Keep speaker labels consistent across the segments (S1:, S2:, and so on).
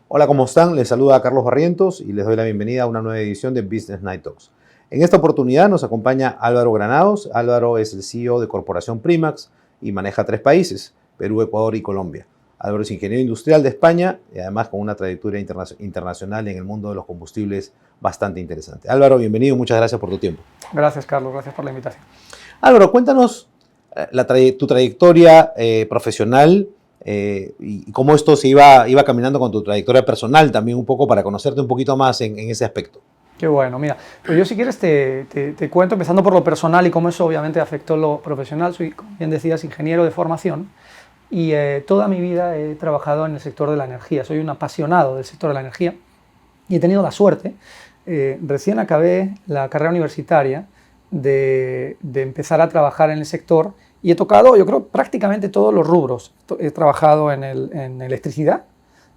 S1: Hola, ¿cómo están? Les saluda Carlos Barrientos y les doy la bienvenida a una nueva edición de Business Night Talks. En esta oportunidad nos acompaña Álvaro Granados. Álvaro es el CEO de Corporación Primax y maneja 3 países, Perú, Ecuador y Colombia. Álvaro es ingeniero industrial de España y además con una trayectoria internacional en el mundo de los combustibles bastante interesante. Álvaro, bienvenido y muchas gracias por tu tiempo.
S2: Gracias, Carlos. Gracias por la invitación.
S1: Álvaro, cuéntanos tu trayectoria profesional y cómo esto se iba caminando con tu trayectoria personal también un poco para conocerte un poquito más en ese aspecto.
S2: Qué bueno, mira, pues yo si quieres te cuento, empezando por lo personal y cómo eso obviamente afectó lo profesional. Soy, como bien decías, ingeniero de formación y toda mi vida he trabajado en el sector de la energía. Soy un apasionado del sector de la energía y he tenido la suerte, recién acabé la carrera universitaria, de empezar a trabajar en el sector y he tocado, yo creo, prácticamente todos los rubros. He trabajado en electricidad,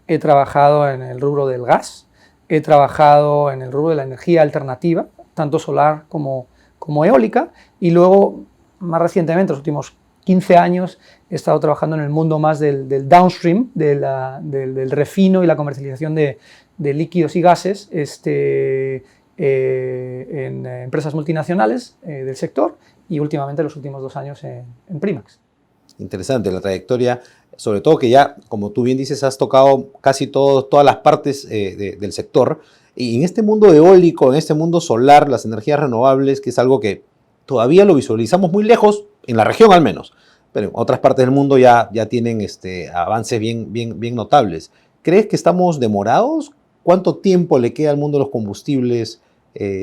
S2: he trabajado en el rubro del gas, he trabajado en el rubro de la energía alternativa, tanto solar como eólica, y luego, más recientemente, los últimos 15 años, he estado trabajando en el mundo más del downstream, del refino y la comercialización de líquidos y gases, en empresas multinacionales del sector y últimamente los últimos 2 años en Primax.
S1: Interesante la trayectoria, sobre todo que ya, como tú bien dices, has tocado casi todas las partes del sector. Y en este mundo eólico, en este mundo solar, las energías renovables, que es algo que todavía lo visualizamos muy lejos, en la región al menos, pero en otras partes del mundo ya tienen avances bien notables. ¿Crees que estamos demorados? ¿Cuánto tiempo le queda al mundo de los combustibles?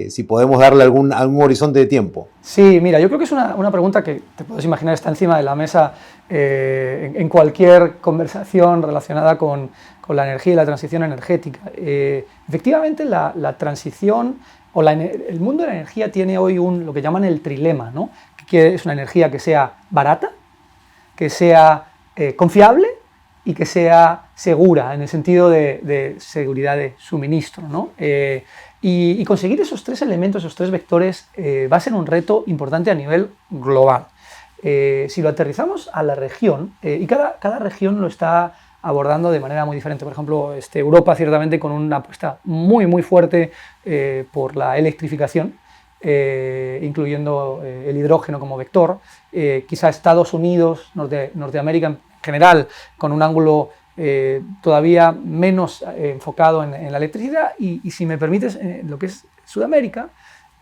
S1: Si podemos darle algún horizonte de tiempo.
S2: Sí, mira, yo creo que es una pregunta que te puedes imaginar está encima de la mesa en cualquier conversación relacionada con la energía y la transición energética. Efectivamente, la transición o el mundo de la energía tiene hoy lo que llaman el trilema, ¿no? Que es una energía que sea barata, que sea confiable y que sea segura, en el sentido de seguridad de suministro, ¿no? Y conseguir esos 3 elementos, esos 3 vectores, va a ser un reto importante a nivel global. Si lo aterrizamos a la región, y cada región lo está abordando de manera muy diferente. Por ejemplo, Europa ciertamente con una apuesta muy fuerte por la electrificación, incluyendo el hidrógeno como vector. Quizá Estados Unidos, Norteamérica en general, con un ángulo todavía menos enfocado en la electricidad, y si me permites, lo que es Sudamérica,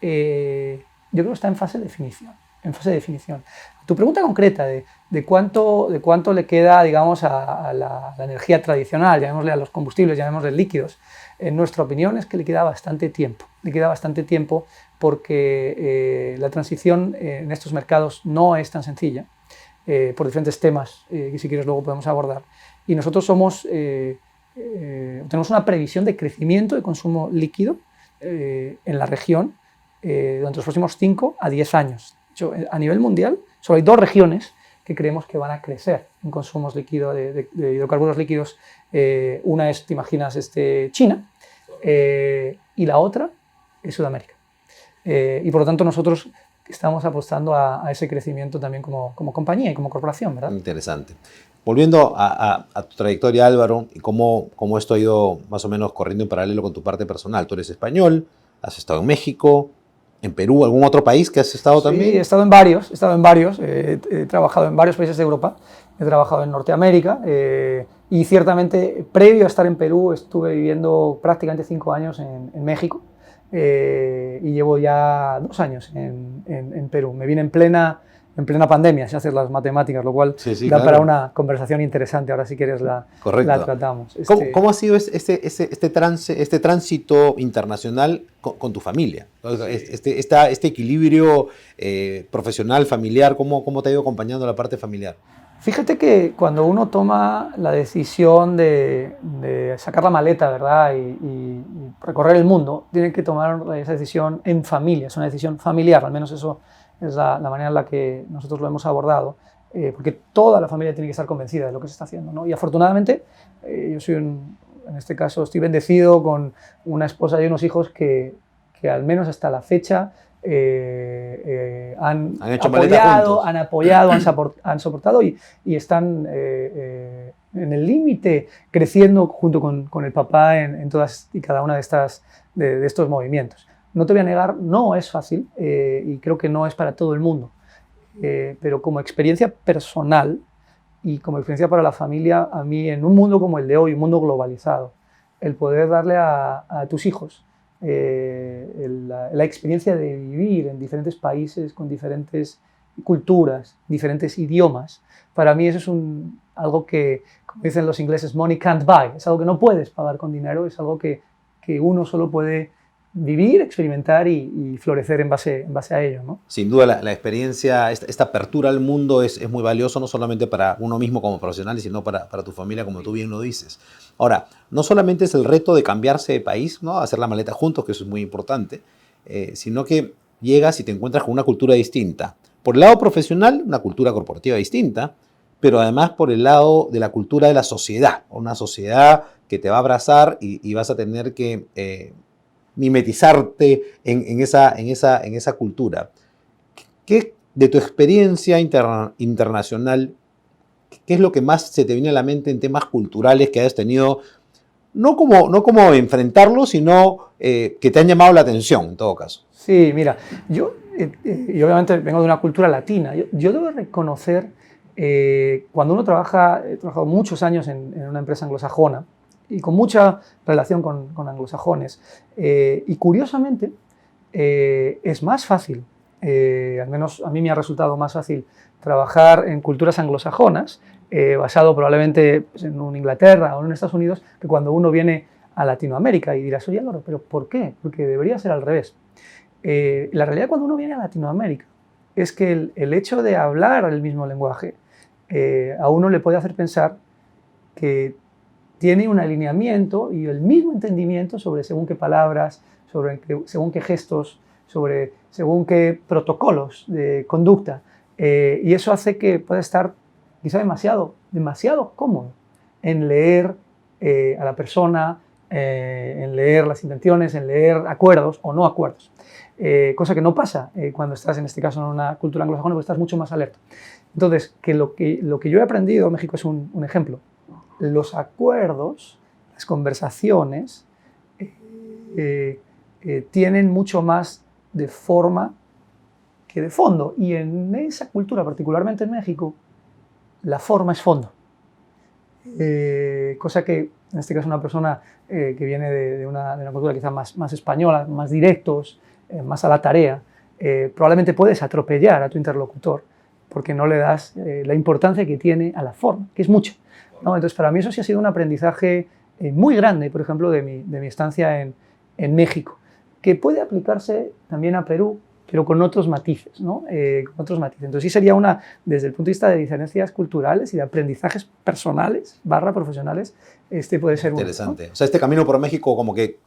S2: yo creo que está en fase de definición. Tu pregunta concreta de cuánto le queda, digamos, a la energía tradicional, llamémosle a los combustibles, llamémosle líquidos, en nuestra opinión es que le queda bastante tiempo porque la transición en estos mercados no es tan sencilla, por diferentes temas que si quieres luego podemos abordar. Y nosotros tenemos una previsión de crecimiento de consumo líquido en la región durante los próximos 5 a 10 años. De hecho, a nivel mundial, solo hay 2 regiones que creemos que van a crecer en consumos líquidos de hidrocarburos líquidos. Una es, te imaginas, China, y la otra es Sudamérica. Y por lo tanto nosotros estamos apostando a ese crecimiento también como compañía y como corporación, ¿verdad?
S1: Interesante. Volviendo a tu trayectoria, Álvaro, y cómo esto ha ido más o menos corriendo en paralelo con tu parte personal. Tú eres español, has estado en México, en Perú, ¿algún otro país que has estado también?
S2: Sí, he estado en varios. He trabajado en varios países de Europa, he trabajado en Norteamérica y ciertamente previo a estar en Perú estuve viviendo prácticamente 5 años en México y llevo ya 2 años en Perú. Me vine en plena pandemia, si haces las matemáticas, lo cual da
S1: claro,
S2: para una conversación interesante. Ahora si quieres la tratamos.
S1: ¿Cómo ha sido este tránsito internacional con tu familia? Este equilibrio profesional, familiar, ¿cómo te ha ido acompañando la parte familiar?
S2: Fíjate que cuando uno toma la decisión de sacar la maleta, ¿verdad? y recorrer el mundo, tiene que tomar esa decisión en familia, es una decisión familiar, al menos eso es la manera en la que nosotros lo hemos abordado, porque toda la familia tiene que estar convencida de lo que se está haciendo, ¿no? Y afortunadamente, yo soy en este caso estoy bendecido con una esposa y unos hijos que al menos hasta la fecha han apoyado, han soportado y están en el límite, creciendo junto con el papá en todas y cada una de estos movimientos. No te voy a negar, no es fácil y creo que no es para todo el mundo, pero como experiencia personal y como experiencia para la familia, a mí en un mundo como el de hoy, un mundo globalizado, el poder darle a tus hijos la experiencia de vivir en diferentes países, con diferentes culturas, diferentes idiomas, para mí eso es algo que, como dicen los ingleses, money can't buy, es algo que no puedes pagar con dinero, es algo que uno solo puede vivir, experimentar y florecer en base a ello, ¿no?
S1: Sin duda la experiencia, esta apertura al mundo es muy valioso, no solamente para uno mismo como profesional, sino para tu familia, como tú bien lo dices. Ahora, no solamente es el reto de cambiarse de país, ¿no? Hacer la maleta juntos, que eso es muy importante, sino que llegas y te encuentras con una cultura distinta. Por el lado profesional, una cultura corporativa distinta, pero además por el lado de la cultura de la sociedad, una sociedad que te va a abrazar y vas a tener que mimetizarte en esa cultura. ¿Qué, de tu experiencia internacional, qué es lo que más se te viene a la mente en temas culturales que hayas tenido, no como enfrentarlo, sino que te han llamado la atención, en todo caso?
S2: Sí, mira, yo obviamente vengo de una cultura latina. Yo debo reconocer, cuando uno trabaja, he trabajado muchos años en una empresa anglosajona, y con mucha relación con anglosajones. Y curiosamente, es más fácil, al menos a mí me ha resultado más fácil, trabajar en culturas anglosajonas, basado probablemente pues, en una Inglaterra o en Estados Unidos, que cuando uno viene a Latinoamérica y dirás, oye Álvaro, ¿pero por qué? Porque debería ser al revés. La realidad cuando uno viene a Latinoamérica es que el hecho de hablar el mismo lenguaje a uno le puede hacer pensar que tiene un alineamiento y el mismo entendimiento sobre según qué palabras, según qué gestos, según qué protocolos de conducta. Y eso hace que pueda estar quizá demasiado cómodo en leer a la persona, en leer las intenciones, en leer acuerdos o no acuerdos. Cosa que no pasa cuando estás, en este caso, en una cultura anglosajona, porque estás mucho más alerta. Entonces, lo que yo he aprendido, México es un ejemplo. Los acuerdos, las conversaciones, tienen mucho más de forma que de fondo. Y en esa cultura, particularmente en México, la forma es fondo. Cosa que, en este caso, una persona que viene de una cultura quizá más española, más directos, más a la tarea, probablemente puedes atropellar a tu interlocutor porque no le das la importancia que tiene a la forma, que es mucho, ¿no? Entonces, para mí eso sí ha sido un aprendizaje muy grande, por ejemplo, de mi estancia en México, que puede aplicarse también a Perú, pero con otros matices, ¿no? Con otros matices. Entonces, sí sería desde el punto de vista de diferencias culturales y de aprendizajes personales, profesionales, puede ser
S1: interesante,
S2: ¿no?
S1: O sea, este camino por México como que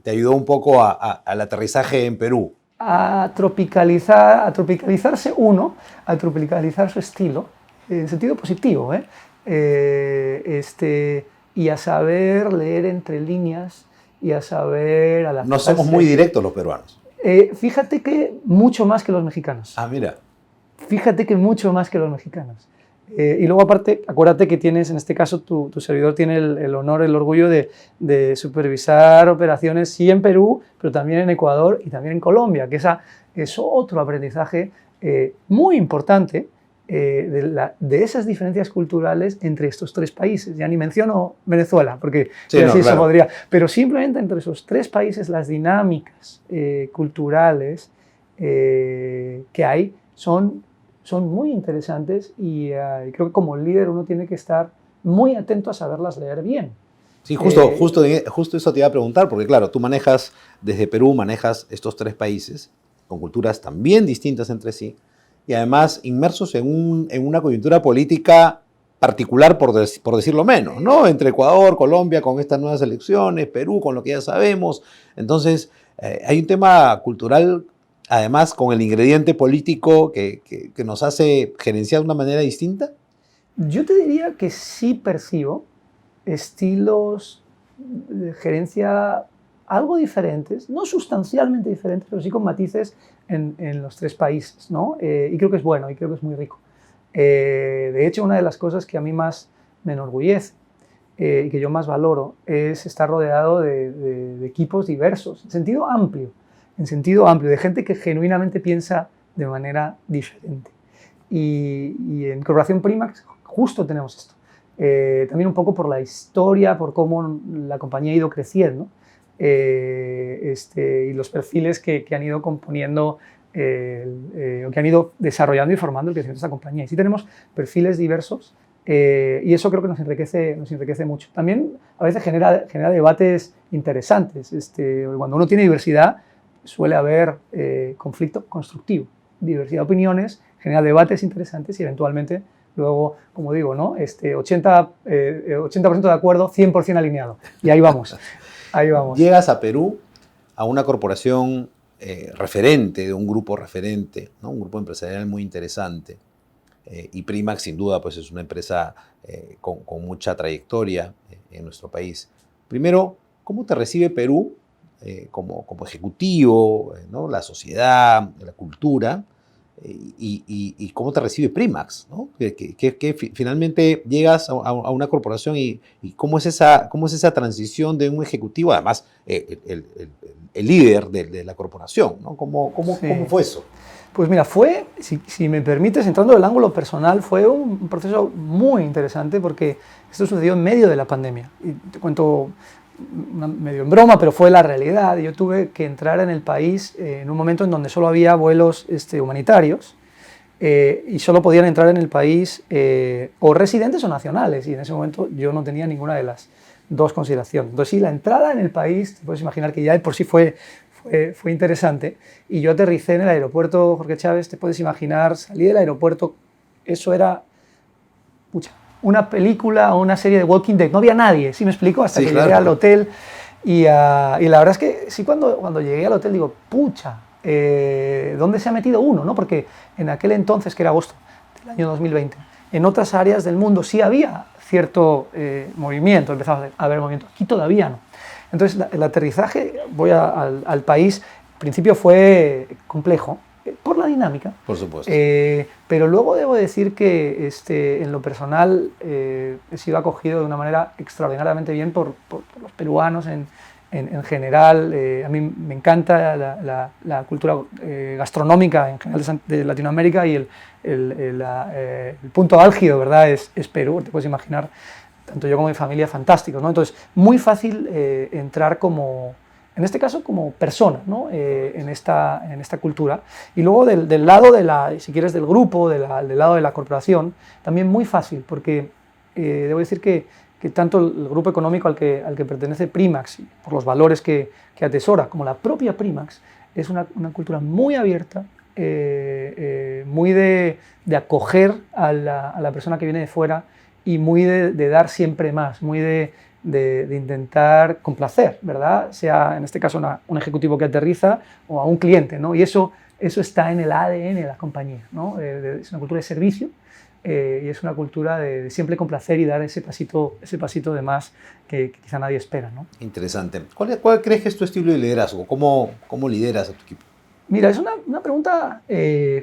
S1: te ayudó un poco al aterrizaje en Perú.
S2: A tropicalizarse a tropicalizar su estilo, en sentido positivo, y a saber leer entre líneas y a saber adaptarse.
S1: No somos muy directos los peruanos.
S2: Fíjate que mucho más que los mexicanos.
S1: Ah, mira.
S2: Fíjate que mucho más que los mexicanos. Y luego aparte, acuérdate que tienes, en este caso, tu servidor tiene el honor, el orgullo de supervisar operaciones, sí en Perú, pero también en Ecuador y también en Colombia, que es otro aprendizaje muy importante de esas diferencias culturales entre estos tres países. Ya ni menciono Venezuela, porque
S1: sí,
S2: así
S1: claro.
S2: se podría, pero simplemente entre esos tres países las dinámicas culturales que hay son muy interesantes y creo que como líder uno tiene que estar muy atento a saberlas leer bien.
S1: Sí, justo eso te iba a preguntar, porque claro, tú desde Perú manejas estos tres países con culturas también distintas entre sí y además inmersos en una coyuntura política particular, por decirlo menos, ¿no? Entre Ecuador, Colombia con estas nuevas elecciones, Perú con lo que ya sabemos. Entonces, hay un tema cultural además con el ingrediente político que nos hace gerenciar de una manera distinta.
S2: Yo te diría que sí percibo estilos de gerencia algo diferentes, no sustancialmente diferentes, pero sí con matices en los tres países, ¿no? Y creo que es bueno, y creo que es muy rico. De hecho, una de las cosas que a mí más me enorgullece y que yo más valoro es estar rodeado de equipos diversos, en sentido amplio, de gente que genuinamente piensa de manera diferente. Y en Corporación Primax justo tenemos esto. También un poco por la historia, por cómo la compañía ha ido creciendo y los perfiles que han ido componiendo o que han ido desarrollando y formando el crecimiento de esta compañía. Y sí tenemos perfiles diversos y eso creo que nos enriquece mucho. También a veces genera debates interesantes. Cuando uno tiene diversidad suele haber conflicto constructivo. Diversidad de opiniones genera debates interesantes y eventualmente luego, como digo, ¿no? 80% de acuerdo, 100% alineado. Y ahí vamos.
S1: Llegas a Perú, a una corporación referente, de un grupo referente, ¿no? Un grupo empresarial muy interesante. Y Primax, sin duda, pues es una empresa con mucha trayectoria en nuestro país. Primero, ¿cómo te recibe Perú como ejecutivo, ¿no? La sociedad, la cultura? Y cómo te recibe Primax, ¿no? Que finalmente llegas a una corporación y cómo es esa transición de un ejecutivo, además el líder de la corporación, ¿no? ¿Cómo fue eso?
S2: Pues mira, si me permites, entrando del ángulo personal, fue un proceso muy interesante porque esto sucedió en medio de la pandemia. Y te cuento medio en broma, pero fue la realidad. Yo tuve que entrar en el país en un momento en donde solo había vuelos humanitarios y solo podían entrar en el país o residentes o nacionales, y en ese momento yo no tenía ninguna de las dos consideraciones. Entonces sí, la entrada en el país, te puedes imaginar que ya de por sí fue interesante, y yo aterricé en el aeropuerto Jorge Chávez, te puedes imaginar, salí del aeropuerto, eso era una película o una serie de Walking Dead, no había nadie, ¿sí me explico? Hasta que llegué al hotel y la verdad es que sí, cuando llegué al hotel digo, ¿dónde se ha metido uno? ¿No? Porque en aquel entonces, que era agosto del año 2020, en otras áreas del mundo sí había cierto movimiento, empezaba a haber movimiento, aquí todavía no. Entonces el aterrizaje, voy al país, al principio fue complejo, por la dinámica.
S1: Por supuesto.
S2: Pero luego debo decir que en lo personal he sido acogido de una manera extraordinariamente bien por los peruanos en general. A mí me encanta la cultura gastronómica en general de Latinoamérica, y el punto álgido, ¿verdad?, es Perú, te puedes imaginar, tanto yo como mi familia, fantásticos, ¿no? Entonces, muy fácil entrar en este caso como persona, ¿no? en esta cultura. Y luego del lado si quieres, del grupo, del lado de la corporación, también muy fácil, porque debo decir que tanto el grupo económico al que pertenece Primax, por los valores que atesora, como la propia Primax, es una cultura muy abierta, muy de acoger a la persona que viene de fuera, y muy de dar siempre más, muy de intentar complacer, ¿verdad? Sea en este caso un ejecutivo que aterriza o a un cliente, ¿no? Y eso está en el ADN de la compañía, ¿no? Es una cultura de servicio y es una cultura de siempre complacer y dar ese pasito de más que quizá nadie espera, ¿no?
S1: Interesante. ¿Cuál crees que es tu estilo de liderazgo? ¿Cómo lideras a tu equipo?
S2: Mira, es una pregunta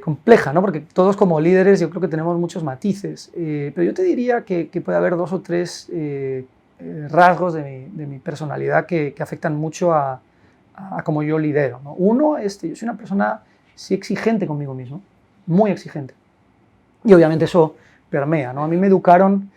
S2: compleja, ¿no? Porque todos como líderes yo creo que tenemos muchos matices, pero yo te diría que puede haber 2 o 3 rasgos de mi personalidad que afectan mucho a cómo yo lidero, ¿no? Uno, yo soy una persona sí exigente conmigo mismo, muy exigente, y obviamente eso permea, ¿no? A mí me educaron,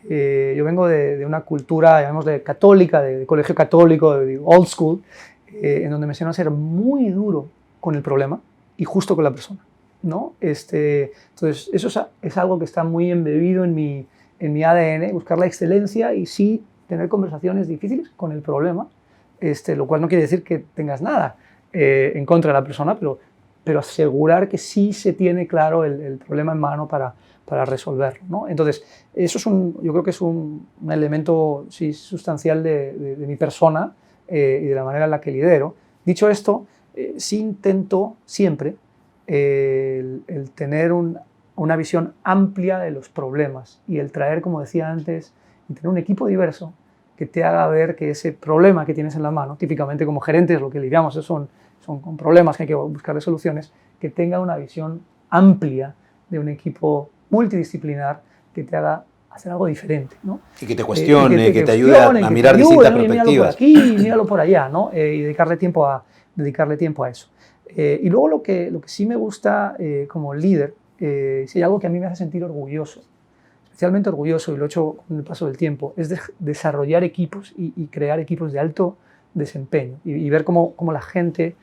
S2: yo vengo de una cultura, llamémosle católica, de colegio católico, de old school, en donde me enseñaron a ser muy duro con el problema y justo con la persona, ¿no? Entonces, eso es algo que está muy embebido en mi ADN, buscar la excelencia y sí tener conversaciones difíciles con el problema, lo cual no quiere decir que tengas nada en contra de la persona, pero asegurar que sí se tiene claro el problema en mano para resolverlo, ¿no? Entonces, eso yo creo que es un elemento sí, sustancial de mi persona y de la manera en la que lidero. Dicho esto, sí intento siempre el tener una visión amplia de los problemas y el traer, como decía antes, y tener un equipo diverso que te haga ver que ese problema que tienes en la mano, típicamente como gerentes lo que lidiamos son con problemas que hay que buscar soluciones, que tenga una visión amplia de un equipo multidisciplinar que te haga hacer algo diferente, ¿no?
S1: Y que te cuestione, que te ayude
S2: cuestione,
S1: a
S2: que
S1: mirar
S2: te ayude,
S1: distintas
S2: ¿no? Y míralo por
S1: perspectivas.
S2: aquí, míralo por allá, ¿no? Y dedicarle tiempo a eso. Y luego lo que sí me gusta como líder, si hay algo que a mí me hace sentir orgulloso, especialmente orgulloso, y lo he hecho con el paso del tiempo, es desarrollar equipos y crear equipos de alto desempeño y ver cómo la gente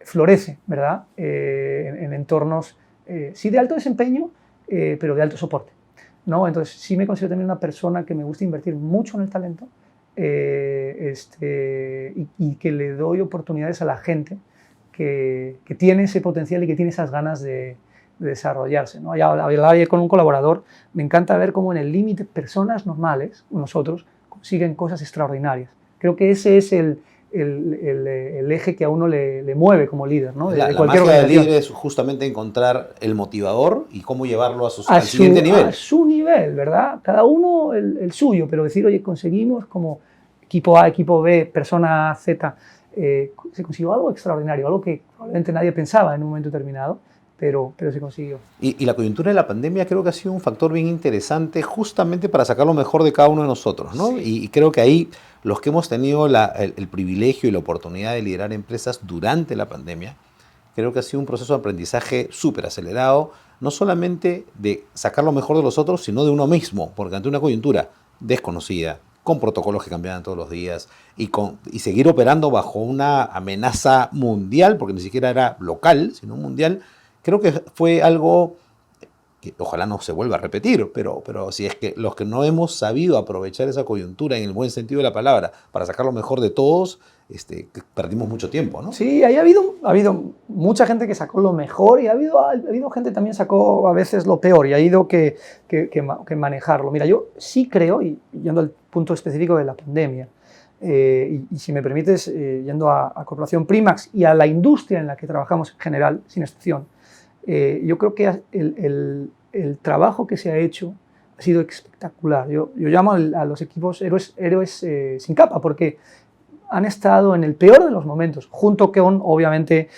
S2: florece, ¿verdad? En entornos, sí de alto desempeño, pero de alto soporte, ¿no? Entonces sí me considero también una persona que me gusta invertir mucho en el talento y que le doy oportunidades a la gente que tiene ese potencial y que tiene esas ganas de desarrollarse, ¿no? Hablaba ayer con un colaborador, me encanta ver cómo en el límite personas normales, nosotros, consiguen cosas extraordinarias. Creo que ese es el eje que a uno le mueve como líder, ¿no?
S1: La
S2: cualquier
S1: magia del
S2: organización.
S1: líder es justamente encontrar el motivador y cómo llevarlo al siguiente nivel.
S2: A su nivel, ¿verdad? Cada uno el suyo, pero decir, oye, conseguimos como equipo A, equipo B, persona Z, se consiguió algo extraordinario, algo que probablemente nadie pensaba en un momento determinado, pero se consiguió.
S1: Y la coyuntura de la pandemia creo que ha sido un factor bien interesante justamente para sacar lo mejor de cada uno de nosotros, ¿no?
S2: Sí.
S1: Y creo que ahí los que hemos tenido el privilegio y la oportunidad de liderar empresas durante la pandemia, creo que ha sido un proceso de aprendizaje súper acelerado, no solamente de sacar lo mejor de los otros, sino de uno mismo, porque ante una coyuntura desconocida, con protocolos que cambiaban todos los días y seguir operando bajo una amenaza mundial, porque ni siquiera era local, sino mundial, creo que fue algo que ojalá no se vuelva a repetir, pero si es que los que no hemos sabido aprovechar esa coyuntura en el buen sentido de la palabra para sacar lo mejor de todos, perdimos mucho tiempo, ¿no?
S2: Sí, ahí ha habido mucha gente que sacó lo mejor y ha habido gente que también sacó a veces lo peor y ha ido que manejarlo. Mira, yo sí creo, y yendo al punto específico de la pandemia, y si me permites, yendo a Corporación Primax y a la industria en la que trabajamos en general, sin excepción, yo creo que el trabajo que se ha hecho ha sido espectacular. Yo llamo a los equipos héroes sin capa, porque han estado en el peor de los momentos, junto con, obviamente,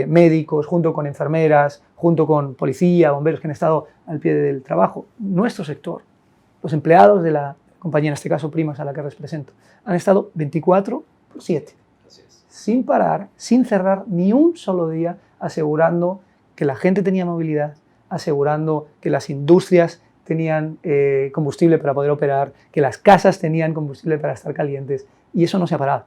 S2: médicos, junto con enfermeras, junto con policía, bomberos que han estado al pie del trabajo. Nuestro sector, los empleados de la compañía, en este caso Primax, a la que represento, han estado 24/7, sin parar, sin cerrar ni un solo día, asegurando que la gente tenía movilidad, asegurando que las industrias tenían combustible para poder operar, que las casas tenían combustible para estar calientes, y eso no se ha parado.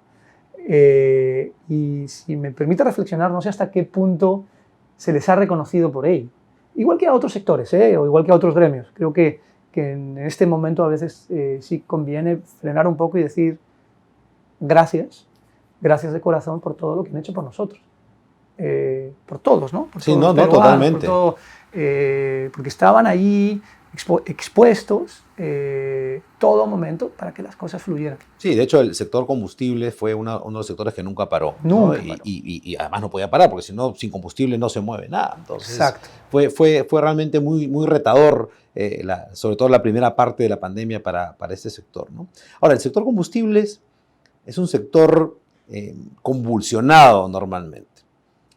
S2: Y si me permite reflexionar, no sé hasta qué punto se les ha reconocido por ello. Igual que a otros sectores, o igual que a otros gremios. Creo que en este momento a veces sí conviene frenar un poco y decir gracias de corazón por todo lo que han hecho por nosotros. Por todos, ¿no? Por
S1: sí,
S2: todos
S1: no, totalmente.
S2: Porque estaban ahí expuestos todo momento para que las cosas fluyeran.
S1: Sí, de hecho el sector combustible fue uno de los sectores que nunca paró.
S2: Nunca
S1: ¿no?
S2: paró.
S1: Y además no podía parar, porque si no, sin combustible no se mueve nada. Entonces,
S2: exacto.
S1: Fue realmente muy, muy retador, sobre todo la primera parte de la pandemia para este sector, ¿no? Ahora, el sector combustibles es un sector convulsionado normalmente.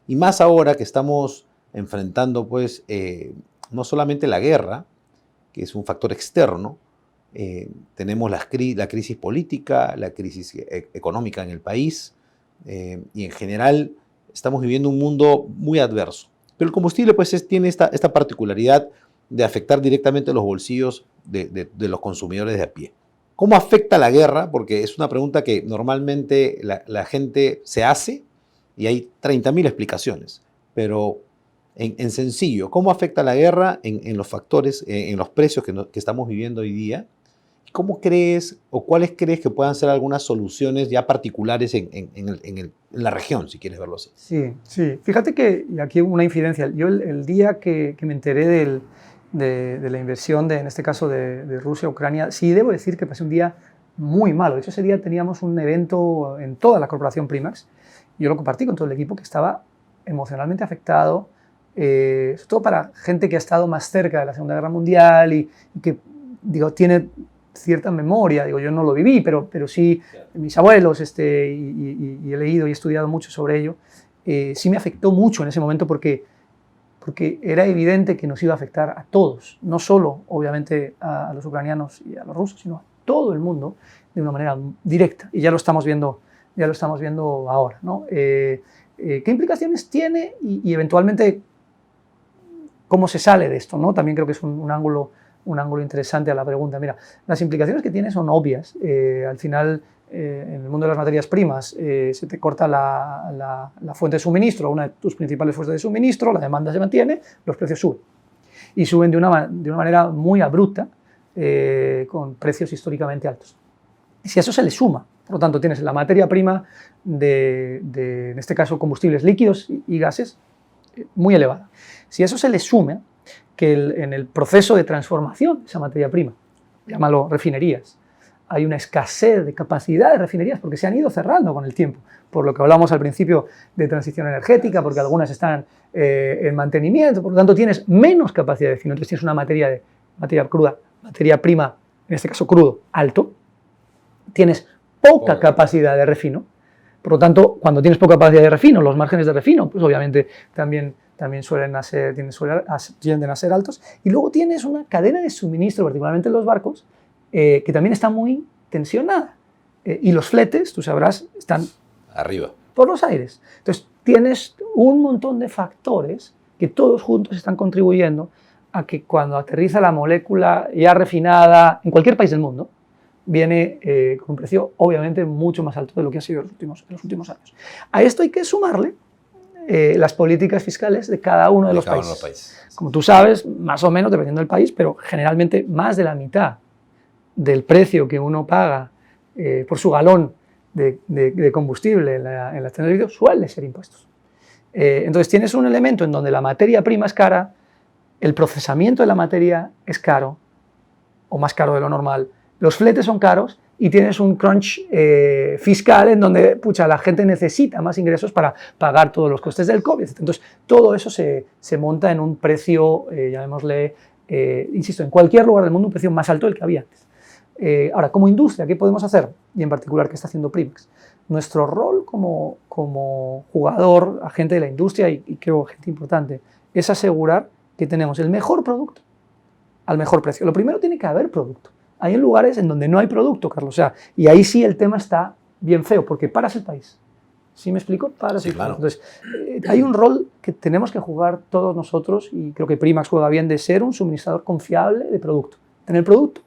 S1: Y más ahora que estamos enfrentando, pues, no solamente la guerra, que es un factor externo, tenemos la crisis política, la crisis económica en el país, y en general estamos viviendo un mundo muy adverso. Pero el combustible, pues, tiene esta particularidad de afectar directamente los bolsillos de los consumidores de a pie. ¿Cómo afecta la guerra? Porque es una pregunta que normalmente la gente se hace y hay 30.000 explicaciones, pero en sencillo, ¿cómo afecta la guerra en los factores, en los precios que estamos viviendo hoy día? ¿Cómo crees o cuáles crees que puedan ser algunas soluciones ya particulares en la región, si quieres verlo así?
S2: Sí, sí. Fíjate que, y aquí una infidencia, yo el día que me enteré de la inversión, en este caso de Rusia, Ucrania, sí debo decir que pasé un día muy malo. De hecho, ese día teníamos un evento en toda la corporación Primax, y yo lo compartí con todo el equipo que estaba emocionalmente afectado, sobre todo para gente que ha estado más cerca de la Segunda Guerra Mundial y que, digo, tiene cierta memoria. Digo, yo no lo viví, pero sí mis abuelos, y he leído y he estudiado mucho sobre ello. Sí me afectó mucho en ese momento porque porque era evidente que nos iba a afectar a todos, no solo, obviamente, a los ucranianos y a los rusos, sino a todo el mundo de una manera directa. Y ya lo estamos viendo ahora, ¿no? ¿Qué implicaciones tiene y eventualmente cómo se sale de esto, ¿no? También creo que es un ángulo interesante a la pregunta. Mira, las implicaciones que tiene son obvias. Al final, en el mundo de las materias primas, se te corta la fuente de suministro, una de tus principales fuentes de suministro, la demanda se mantiene, los precios suben. Y suben de una manera muy abrupta, con precios históricamente altos. Y si a eso se le suma, por lo tanto, tienes la materia prima en este caso, combustibles líquidos y gases, muy elevada. Si a eso se le suma que en el proceso de transformación de esa materia prima, llámalo refinerías, hay una escasez de capacidad de refinerías porque se han ido cerrando con el tiempo, por lo que hablamos al principio de transición energética, porque algunas están en mantenimiento, por lo tanto tienes menos capacidad de refino, entonces tienes una materia prima, en este caso crudo, alto, tienes poca capacidad de refino, por lo tanto, cuando tienes poca capacidad de refino, los márgenes de refino, pues obviamente también tienden a ser altos, y luego tienes una cadena de suministro, particularmente en los barcos, que también está muy tensionada, y los fletes, tú sabrás, están
S1: arriba,
S2: por los aires. Entonces, tienes un montón de factores que todos juntos están contribuyendo a que cuando aterriza la molécula ya refinada en cualquier país del mundo, viene con un precio obviamente mucho más alto de lo que ha sido en los últimos años. A esto hay que sumarle las políticas fiscales de cada uno de los países. Como tú sabes, más o menos, dependiendo del país, pero generalmente más de la mitad del precio que uno paga por su galón de combustible en la estación de servicio suele ser impuestos. Entonces tienes un elemento en donde la materia prima es cara, el procesamiento de la materia es caro, o más caro de lo normal, los fletes son caros y tienes un crunch fiscal en donde la gente necesita más ingresos para pagar todos los costes del COVID. Entonces, todo eso se monta en un precio, llamémosle, insisto, en cualquier lugar del mundo, un precio más alto del que había antes. Ahora, como industria, ¿qué podemos hacer? Y en particular, ¿qué está haciendo Primax? Nuestro rol como jugador, agente de la industria y creo gente importante, es asegurar que tenemos el mejor producto al mejor precio. Lo primero, tiene que haber producto. Hay lugares en donde no hay producto, Carlos. Y ahí sí el tema está bien feo, porque paras el país. ¿Sí me explico? Paras el país. Entonces, hay un rol que tenemos que jugar todos nosotros, y creo que Primax juega bien, de ser un suministrador confiable de producto. Tener producto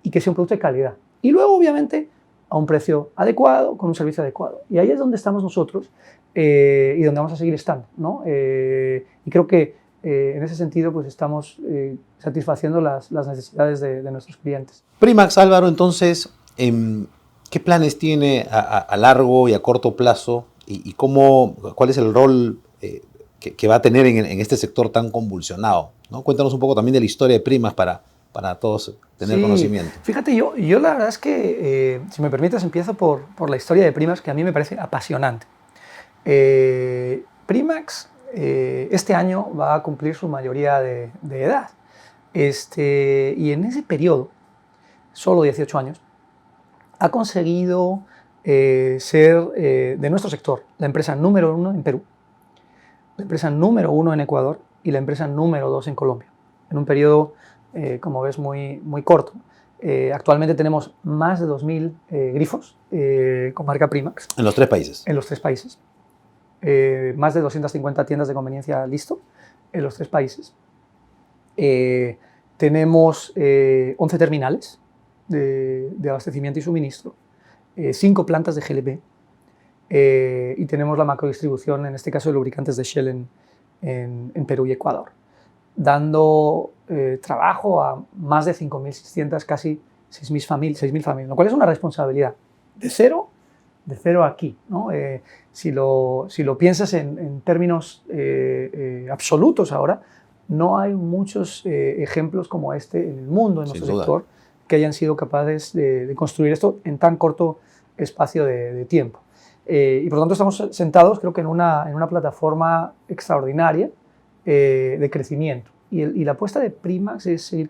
S2: y que sea un producto de calidad. Y luego, obviamente, a un precio adecuado, con un servicio adecuado. Y ahí es donde estamos nosotros y donde vamos a seguir estando, ¿no? Y creo que en ese sentido, pues estamos satisfaciendo las necesidades de nuestros clientes.
S1: Primax, Álvaro, entonces, ¿qué planes tiene a largo y a corto plazo? ¿Y cuál es el rol que va a tener en este sector tan convulsionado, ¿no? Cuéntanos un poco también de la historia de Primax para todos tener conocimiento.
S2: Fíjate, yo la verdad es que, si me permites, empiezo por la historia de Primax, que a mí me parece apasionante. Primax este año va a cumplir su mayoría de edad. Y en ese periodo, solo 18 años, ha conseguido ser de nuestro sector la empresa número 1 en Perú, la empresa número 1 en Ecuador y la empresa número 2 en Colombia, en un periodo, como ves, muy, muy corto. Actualmente tenemos más de 2.000 grifos con marca Primax.
S1: ¿En los tres países?
S2: En los tres países. Más de 250 tiendas de conveniencia listo en los tres países. Tenemos 11 terminales de abastecimiento y suministro, 5 plantas de GLP y tenemos la macrodistribución, en este caso de lubricantes de Shell en Perú y Ecuador, dando trabajo a más de 5.600, casi 6.000 familias, lo cual es una responsabilidad de cero aquí, ¿no? Si lo piensas en términos absolutos ahora, no hay muchos ejemplos como este en el mundo, en nuestro sector, que hayan sido capaces de construir esto en tan corto espacio de tiempo. Y por lo tanto estamos sentados, creo que en una plataforma extraordinaria de crecimiento. Y la apuesta de Primax es seguir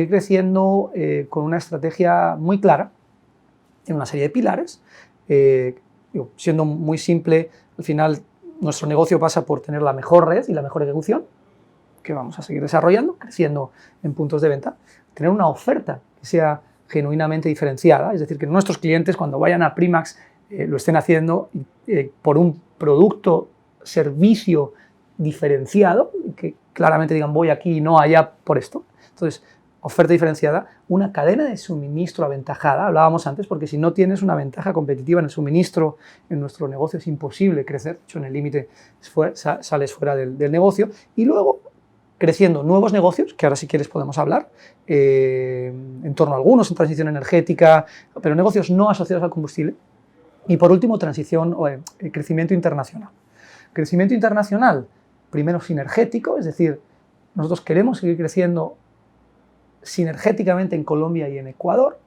S2: creciendo con una estrategia muy clara, en una serie de pilares, siendo muy simple. Al final, nuestro negocio pasa por tener la mejor red y la mejor ejecución, que vamos a seguir desarrollando, creciendo en puntos de venta, tener una oferta que sea genuinamente diferenciada, es decir, que nuestros clientes cuando vayan a Primax lo estén haciendo por un producto, servicio diferenciado, que claramente digan voy aquí y no allá por esto. Entonces, oferta diferenciada, una cadena de suministro aventajada, hablábamos antes, porque si no tienes una ventaja competitiva en el suministro, en nuestro negocio es imposible crecer, de hecho en el límite sales fuera del negocio, y luego creciendo nuevos negocios, que ahora si quieres podemos hablar, en torno a algunos en transición energética, pero negocios no asociados al combustible, y por último transición o crecimiento internacional. Crecimiento internacional, primero sinergético, es decir, nosotros queremos seguir creciendo sinergéticamente en Colombia y en Ecuador,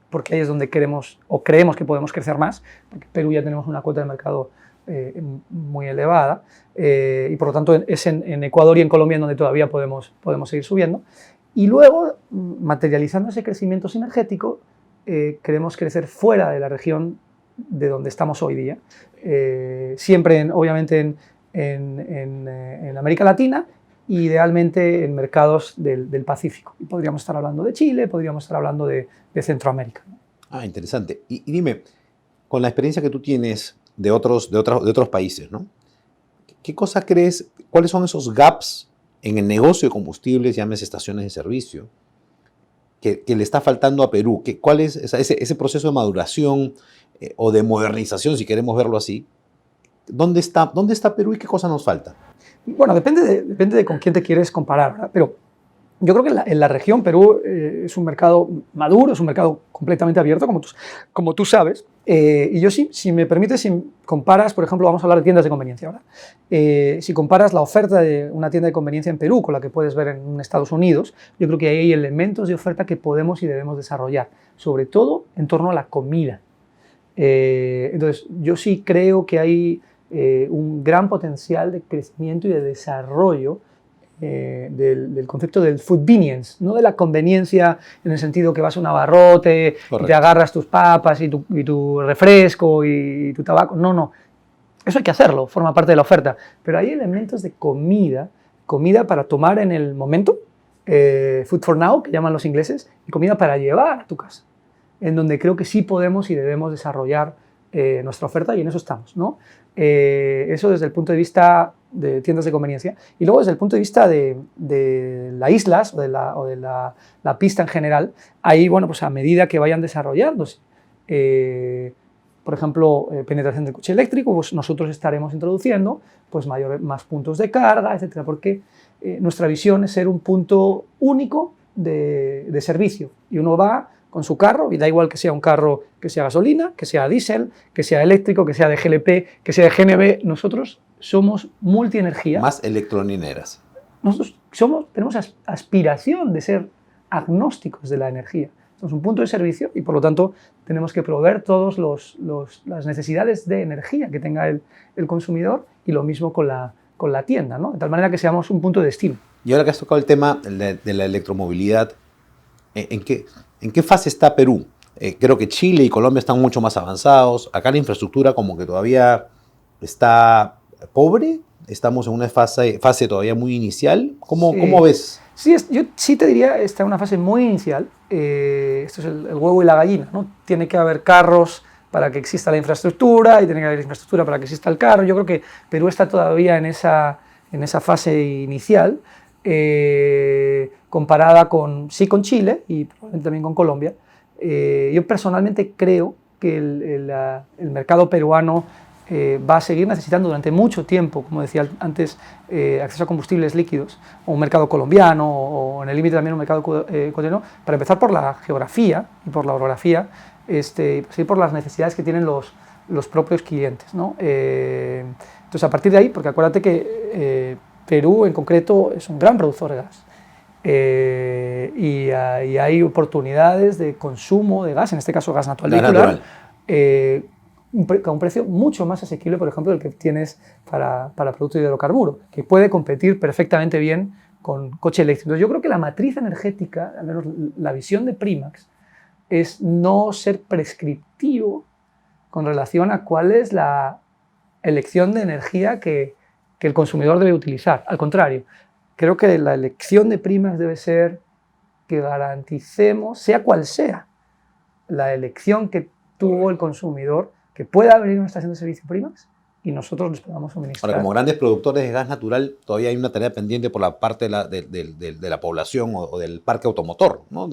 S2: porque ahí es donde queremos o creemos que podemos crecer más, porque en Perú ya tenemos una cuota de mercado muy elevada, y por lo tanto es en Ecuador y en Colombia en donde todavía podemos seguir subiendo. Y luego, materializando ese crecimiento sinergético, queremos crecer fuera de la región de donde estamos hoy día, siempre obviamente en América Latina, idealmente en mercados del Pacífico. Y podríamos estar hablando de Chile, podríamos estar hablando de Centroamérica.
S1: Ah, interesante. Y dime, con la experiencia que tú tienes de otros países, ¿no? ¿Qué cosa crees, cuáles son esos gaps en el negocio de combustibles, llámese estaciones de servicio, que le está faltando a Perú? ¿Cuál es ese proceso de maduración o de modernización, si queremos verlo así? ¿Dónde está Perú y qué cosa nos falta?
S2: Bueno, depende de con quién te quieres comparar, ¿verdad? Pero yo creo que en la región Perú es un mercado maduro, es un mercado completamente abierto, como tú sabes. Y yo sí, si me permites, si comparas, por ejemplo, vamos a hablar de tiendas de conveniencia ahora. Si comparas la oferta de una tienda de conveniencia en Perú con la que puedes ver en Estados Unidos, yo creo que hay elementos de oferta que podemos y debemos desarrollar, sobre todo en torno a la comida. Entonces, yo sí creo que hay un gran potencial de crecimiento y de desarrollo del concepto del foodvenience, no de la conveniencia en el sentido que vas a un abarrote y te agarras tus papas y tu refresco y tu tabaco. No, eso hay que hacerlo, forma parte de la oferta, pero hay elementos de comida para tomar en el momento, food for now, que llaman los ingleses, y comida para llevar a tu casa, en donde creo que sí podemos y debemos desarrollar nuestra oferta, y en eso estamos, ¿no? Eso desde el punto de vista de tiendas de conveniencia, y luego desde el punto de vista de las islas o de la pista en general, ahí, bueno, pues a medida que vayan desarrollándose, por ejemplo, penetración del coche eléctrico, pues nosotros estaremos introduciendo pues más puntos de carga, etcétera, porque nuestra visión es ser un punto único de servicio, y uno va con su carro, y da igual que sea un carro que sea gasolina, que sea diésel, que sea eléctrico, que sea de GLP, que sea de GNB. Nosotros somos multienergía.
S1: Más electrolineras.
S2: Nosotros tenemos aspiración de ser agnósticos de la energía. Somos un punto de servicio y, por lo tanto, tenemos que proveer todas las necesidades de energía que tenga el consumidor, y lo mismo con la tienda, ¿no? De tal manera que seamos un punto de destino.
S1: Y ahora que has tocado el tema de la electromovilidad, ¿en qué fase está Perú? Creo que Chile y Colombia están mucho más avanzados. Acá la infraestructura como que todavía está pobre. Estamos en una fase todavía muy inicial. ¿Cómo ves?
S2: Sí, yo sí te diría, está en una fase muy inicial. Esto es el huevo y la gallina, ¿no? Tiene que haber carros para que exista la infraestructura, y tiene que haber infraestructura para que exista el carro. Yo creo que Perú está todavía en esa fase inicial, comparada con Chile y probablemente también con Colombia. Yo personalmente creo que el mercado peruano va a seguir necesitando durante mucho tiempo, como decía antes, acceso a combustibles líquidos, o un mercado colombiano, o en el límite también un mercado ecuatoriano, para empezar por la geografía y por la orografía, y por las necesidades que tienen los propios clientes, ¿no? Entonces, a partir de ahí, porque acuérdate que Perú en concreto es un gran productor de gas, y hay oportunidades de consumo de gas, en este caso gas natural vehicular, a un precio mucho más asequible, por ejemplo, del que tienes para productos de hidrocarburo, que puede competir perfectamente bien con coche eléctrico. Entonces, yo creo que la matriz energética, al menos la visión de Primax, es no ser prescriptivo con relación a cuál es elección de energía que el consumidor debe utilizar. Al contrario, creo que la elección de Primax debe ser que garanticemos, sea cual sea la elección que tuvo el consumidor, que pueda abrir una estación de servicio Primax y nosotros les podamos suministrar.
S1: Ahora, como grandes productores de gas natural, todavía hay una tarea pendiente por la parte de la población o del parque automotor, ¿no?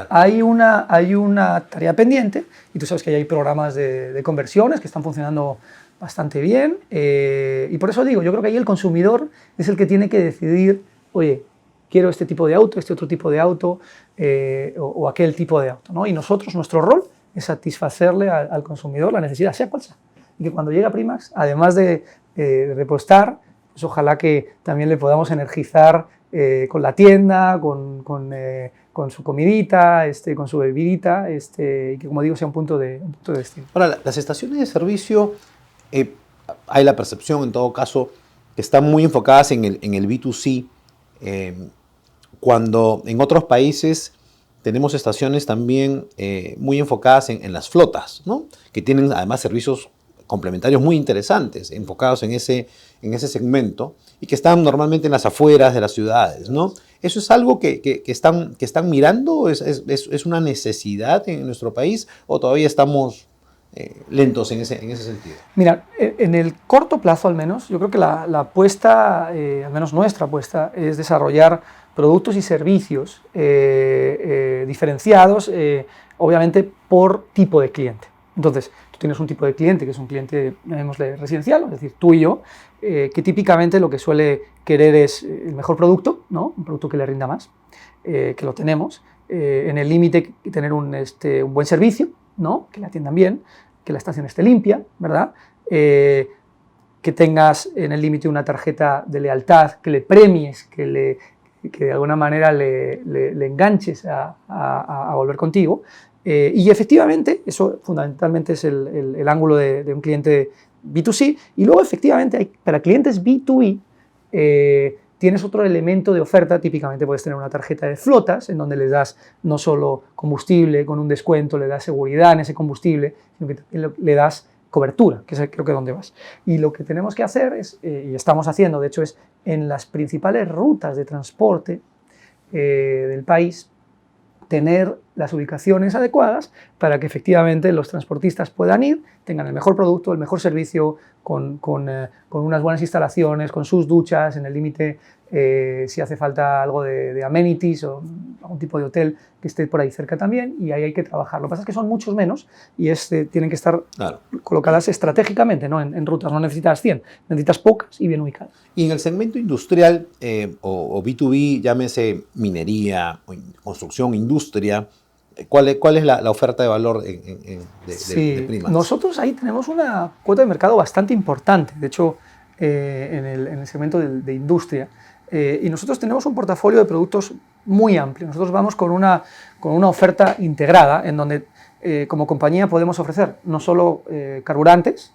S2: Hay una tarea pendiente y tú sabes que hay programas de conversiones que están funcionando bastante bien y por eso digo, yo creo que ahí el consumidor es el que tiene que decidir, oye, quiero este tipo de auto, este otro tipo de auto o aquel tipo de auto, ¿no? Y nosotros, nuestro rol es satisfacerle al consumidor la necesidad, sea cual sea. Y que cuando llega Primax, además de repostar, pues ojalá que también le podamos energizar con la tienda, con su comidita, con su bebidita, y que, como digo, sea un punto de destino.
S1: Ahora, las estaciones de servicio, hay la percepción, en todo caso, que están muy enfocadas en el B2C, cuando en otros países tenemos estaciones también muy enfocadas en las flotas, ¿no? Que tienen además servicios complementarios muy interesantes, enfocados en ese segmento y que están normalmente en las afueras de las ciudades, ¿no? ¿Eso es algo que están mirando? ¿Es una necesidad en nuestro país o todavía estamos lentos en ese sentido?
S2: Mira, en el corto plazo al menos, yo creo que la apuesta, al menos nuestra apuesta, es desarrollar productos y servicios diferenciados, obviamente por tipo de cliente. Entonces, tú tienes un tipo de cliente que es un cliente, llamémosle residencial, es decir, tú y yo, que típicamente lo que suele querer es el mejor producto, ¿no? Un producto que le rinda más, que lo tenemos, en el límite tener un buen servicio, ¿no? Que le atiendan bien, que la estación esté limpia, ¿verdad? Que tengas en el límite una tarjeta de lealtad, que le premies, que de alguna manera le enganches a volver contigo. Y efectivamente, eso fundamentalmente es el ángulo de un cliente B2C. Y luego, efectivamente, para clientes B2B, tienes otro elemento de oferta. Típicamente puedes tener una tarjeta de flotas, en donde les das no solo combustible con un descuento, le das seguridad en ese combustible, sino que también le das cobertura, que es creo que donde vas. Y lo que tenemos que hacer es, y estamos haciendo, de hecho, es en las principales rutas de transporte del país, tener las ubicaciones adecuadas para que efectivamente los transportistas puedan ir, tengan el mejor producto, el mejor servicio, con unas buenas instalaciones, con sus duchas, en el límite, si hace falta algo de amenities o algún tipo de hotel que esté por ahí cerca también, y ahí hay que trabajar. Lo que pasa es que son muchos menos y tienen que estar colocadas estratégicamente, ¿no? En rutas. No necesitas 100, necesitas pocas y bien ubicadas.
S1: Y en el segmento industrial o B2B, llámese minería, o construcción, industria, ¿cuál es la oferta de valor de Primax?
S2: Nosotros ahí tenemos una cuota de mercado bastante importante, de hecho, en el segmento de industria. Y nosotros tenemos un portafolio de productos muy amplio. Nosotros vamos con una oferta integrada en donde como compañía podemos ofrecer no solo carburantes,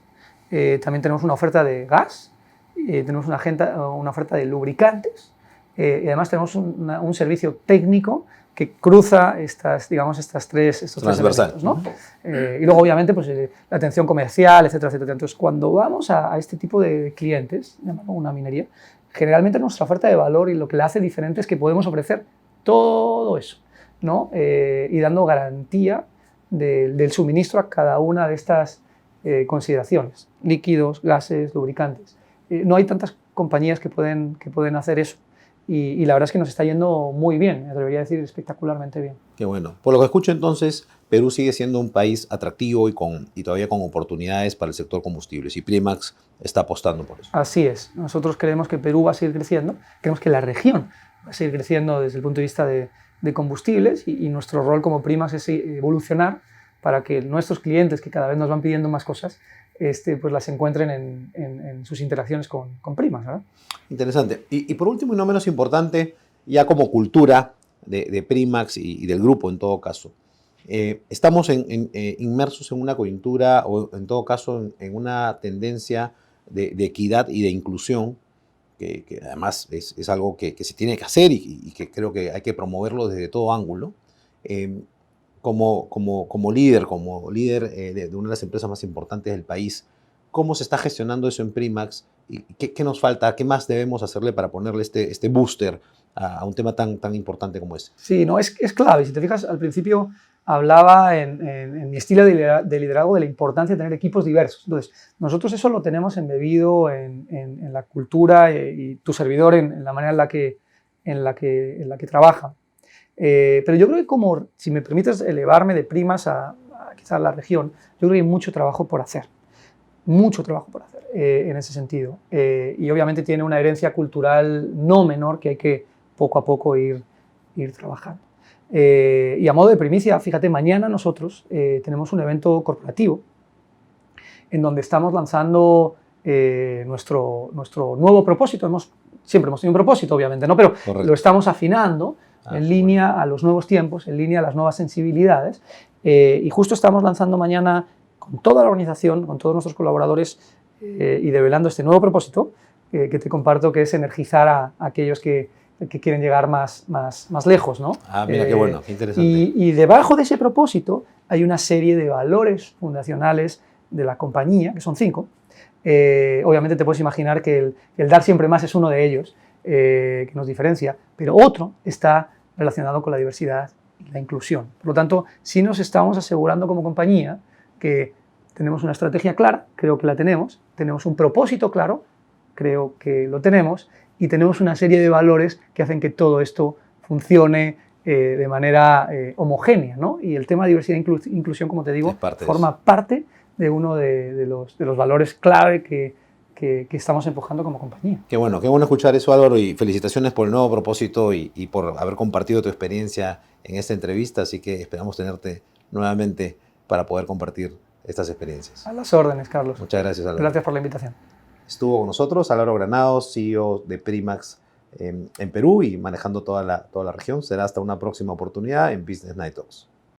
S2: también tenemos una oferta de gas, tenemos una oferta de lubricantes y además tenemos un servicio técnico que cruza estos tres elementos, ¿no? Y luego, obviamente, pues, la atención comercial, etcétera, etcétera. Entonces, cuando vamos a este tipo de clientes, llamado una minería, generalmente nuestra oferta de valor y lo que la hace diferente es que podemos ofrecer todo eso, ¿no? Y dando garantía del suministro a cada una de estas consideraciones, líquidos, gases, lubricantes. No hay tantas compañías que pueden hacer eso. Y la verdad es que nos está yendo muy bien, me atrevería a decir espectacularmente bien.
S1: Qué bueno. Por lo que escucho entonces, Perú sigue siendo un país atractivo y todavía con oportunidades para el sector combustibles y Primax está apostando por eso.
S2: Así es. Nosotros creemos que Perú va a seguir creciendo, creemos que la región va a seguir creciendo desde el punto de vista de combustibles y nuestro rol como Primax es evolucionar para que nuestros clientes, que cada vez nos van pidiendo más cosas, pues las encuentren en sus interacciones con Primax, ¿verdad?
S1: Interesante. Y por último, y no menos importante, ya como cultura de Primax y del grupo en todo caso, estamos inmersos en una coyuntura o en todo caso en una tendencia de equidad y de inclusión que además es algo que se tiene que hacer y que creo que hay que promoverlo desde todo ángulo. Como líder de una de las empresas más importantes del país, ¿Cómo se está gestionando eso en Primax? ¿Y qué nos falta? ¿Qué más debemos hacerle para ponerle este booster a un tema tan importante como ese?
S2: Sí, no, es clave. Si te fijas, al principio hablaba en mi estilo de liderazgo de la importancia de tener equipos diversos. Entonces, nosotros eso lo tenemos embebido en la cultura y tu servidor en la manera en la que trabaja. Pero yo creo que como, si me permites elevarme de Primas a quizá la región, yo creo que hay mucho trabajo por hacer. Mucho trabajo por hacer en ese sentido. Y obviamente tiene una herencia cultural no menor que hay que poco a poco ir trabajando. Y a modo de primicia, fíjate, mañana nosotros tenemos un evento corporativo en donde estamos lanzando nuestro nuevo propósito. Siempre hemos tenido un propósito, obviamente, ¿no? Pero
S1: Correcto.
S2: lo estamos afinando en línea a los nuevos tiempos, en línea a las nuevas sensibilidades. Y justo estamos lanzando mañana con toda la organización, con todos nuestros colaboradores y develando este nuevo propósito que te comparto, que es energizar a aquellos que quieren llegar más lejos, ¿no?
S1: Mira, qué bueno, qué interesante.
S2: Y debajo de ese propósito hay una serie de valores fundacionales de la compañía, que son 5. Obviamente te puedes imaginar que el dar siempre más es uno de ellos, que nos diferencia, pero otro está relacionado con la diversidad y la inclusión. Por lo tanto, sí nos estamos asegurando como compañía que tenemos una estrategia clara, creo que la tenemos un propósito claro, creo que lo tenemos, y tenemos una serie de valores que hacen que todo esto funcione de manera homogénea, ¿no? Y el tema de diversidad e inclusión, como te digo, forma parte de uno de los valores clave que estamos empujando como compañía.
S1: Qué bueno escuchar eso, Álvaro, y felicitaciones por el nuevo propósito y por haber compartido tu experiencia en esta entrevista, así que esperamos tenerte nuevamente para poder compartir estas experiencias.
S2: A las órdenes, Carlos.
S1: Muchas gracias, Álvaro.
S2: Gracias por la invitación.
S1: Estuvo con nosotros Álvaro Granados, CEO de Primax en Perú y manejando toda la región. Será hasta una próxima oportunidad en Business Night Talks.